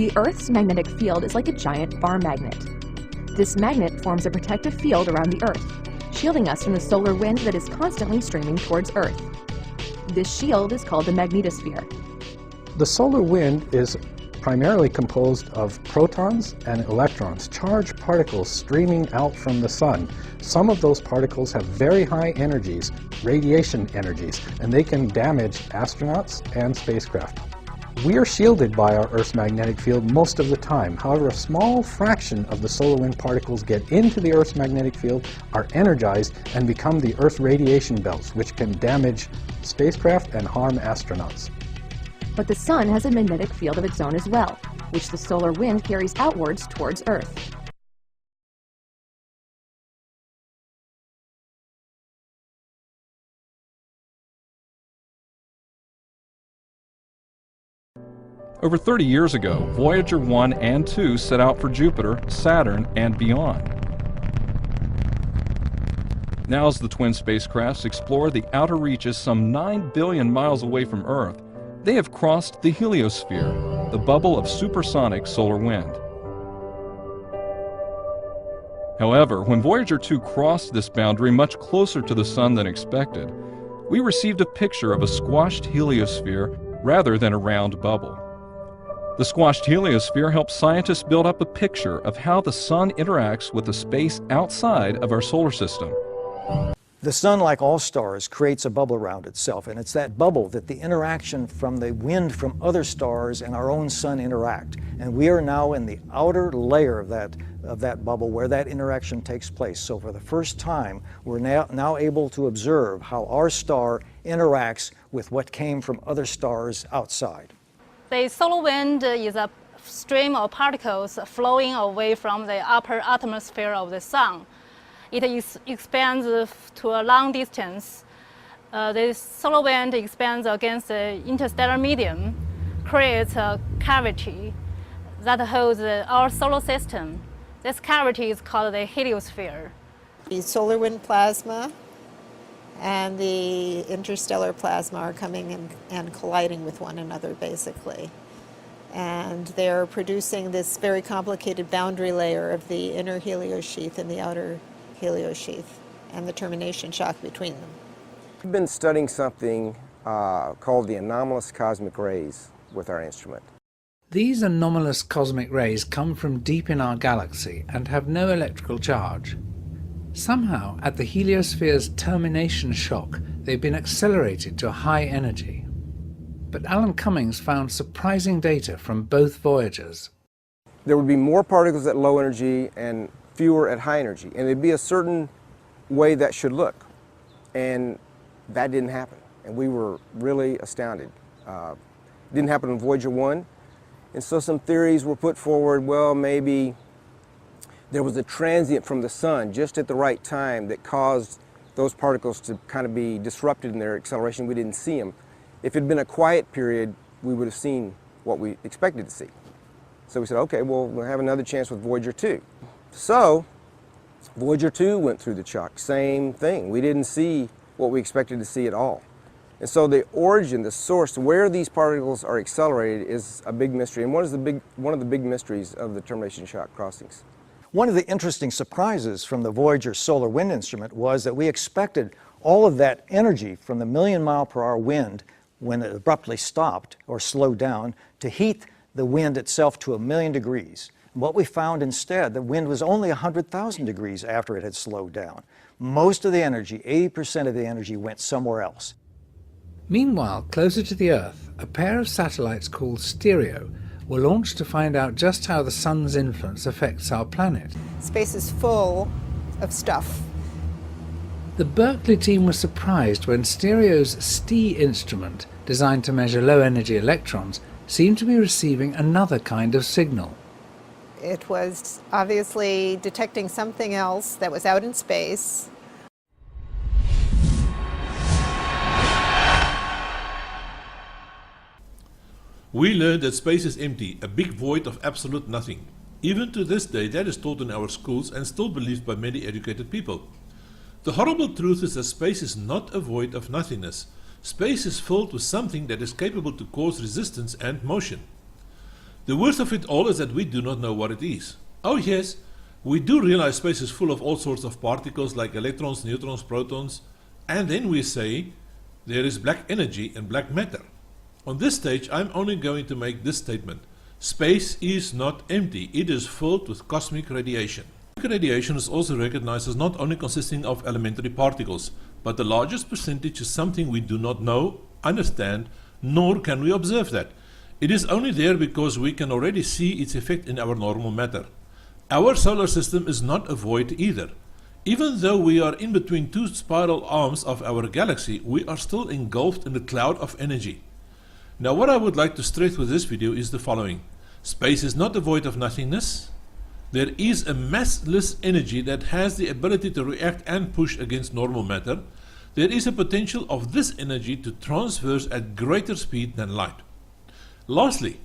The Earth's magnetic field is like a giant bar magnet. This magnet forms a protective field around the Earth, shielding us from the solar wind that is constantly streaming towards Earth. This shield is called the magnetosphere. The solar wind is primarily composed of protons and electrons, charged particles streaming out from the sun. Some of those particles have very high energies, radiation energies, and they can damage astronauts and spacecraft. We are shielded by our Earth's magnetic field most of the time. However, a small fraction of the solar wind particles get into the Earth's magnetic field, are energized, and become the Earth's radiation belts, which can damage spacecraft and harm astronauts. But the sun has a magnetic field of its own as well, which the solar wind carries outwards towards Earth. Over 30 years ago, Voyager 1 and 2 set out for Jupiter, Saturn, and beyond. Now as the twin spacecrafts explore the outer reaches some 9 billion miles away from Earth, they have crossed the heliosphere, the bubble of supersonic solar wind. However, when Voyager 2 crossed this boundary much closer to the Sun than expected, we received a picture of a squashed heliosphere rather than a round bubble. The squashed heliosphere helps scientists build up a picture of how the Sun interacts with the space outside of our solar system. The Sun, like all stars, creates a bubble around itself, and it's that bubble that the interaction from the wind from other stars and our own Sun interact. And we are now in the outer layer of that bubble where that interaction takes place. So for the first time, we're now able to observe how our star interacts with what came from other stars outside. The solar wind is a stream of particles flowing away from the upper atmosphere of the Sun. It expands to a long distance. The solar wind expands against the interstellar medium, creates a cavity that holds our solar system. This cavity is called the heliosphere. The solar wind plasma and the interstellar plasma are coming and colliding with one another, basically. And they're producing this very complicated boundary layer of the inner heliosheath and the outer heliosheath, and the termination shock between them. We've been studying something called the anomalous cosmic rays with our instrument. These anomalous cosmic rays come from deep in our galaxy and have no electrical charge. Somehow, at the heliosphere's termination shock, they've been accelerated to a high energy. But Alan Cummings found surprising data from both Voyagers. There would be more particles at low energy and fewer at high energy, and it'd be a certain way that should look, and that didn't happen, and we were really astounded. It didn't happen in Voyager 1, and so some theories were put forward. Well, maybe there was a transient from the Sun just at the right time that caused those particles to kind of be disrupted in their acceleration. We didn't see them. If it had been a quiet period, we would have seen what we expected to see. So we said, okay, well, we'll have another chance with Voyager 2. So, Voyager 2 went through the shock, same thing. We didn't see what we expected to see at all. And so the origin, the source, where these particles are accelerated is a big mystery, and one of the big mysteries of the termination shock crossings. One of the interesting surprises from the Voyager solar wind instrument was that we expected all of that energy from the million-mile-per-hour wind, when it abruptly stopped or slowed down, to heat the wind itself to 1,000,000 degrees. What we found instead, the wind was only 100,000 degrees after it had slowed down. Most of the energy, 80% of the energy, went somewhere else. Meanwhile, closer to the Earth, a pair of satellites called Stereo were launched to find out just how the Sun's influence affects our planet. Space is full of stuff. The Berkeley team was surprised when Stereo's STI instrument, designed to measure low-energy electrons, seemed to be receiving another kind of signal. It was obviously detecting something else that was out in space. We learned that space is empty, a big void of absolute nothing. Even to this day, that is taught in our schools and still believed by many educated people. The horrible truth is that space is not a void of nothingness. Space is filled with something that is capable to cause resistance and motion. The worst of it all is that we do not know what it is. Oh yes, we do realize space is full of all sorts of particles like electrons, neutrons, protons, and then we say there is black energy and black matter. On this stage, I'm only going to make this statement. Space is not empty, it is filled with cosmic radiation. Cosmic radiation is also recognized as not only consisting of elementary particles, but the largest percentage is something we do not know, understand, nor can we observe that. It is only there because we can already see its effect in our normal matter. Our solar system is not a void either. Even though we are in between two spiral arms of our galaxy, we are still engulfed in a cloud of energy. Now what I would like to stress with this video is the following. Space is not a void of nothingness. There is a massless energy that has the ability to react and push against normal matter. There is a potential of this energy to transverse at greater speed than light. Lastly,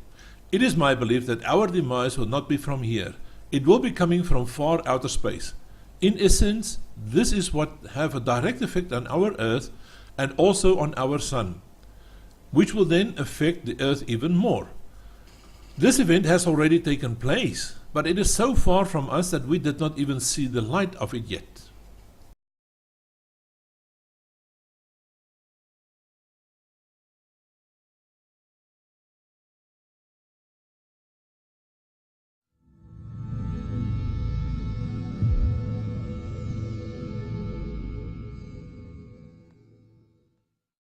it is my belief that our demise will not be from here. It will be coming from far outer space. In essence, this is what have a direct effect on our Earth and also on our Sun, which will then affect the Earth even more. This event has already taken place, but it is so far from us that we did not even see the light of it yet.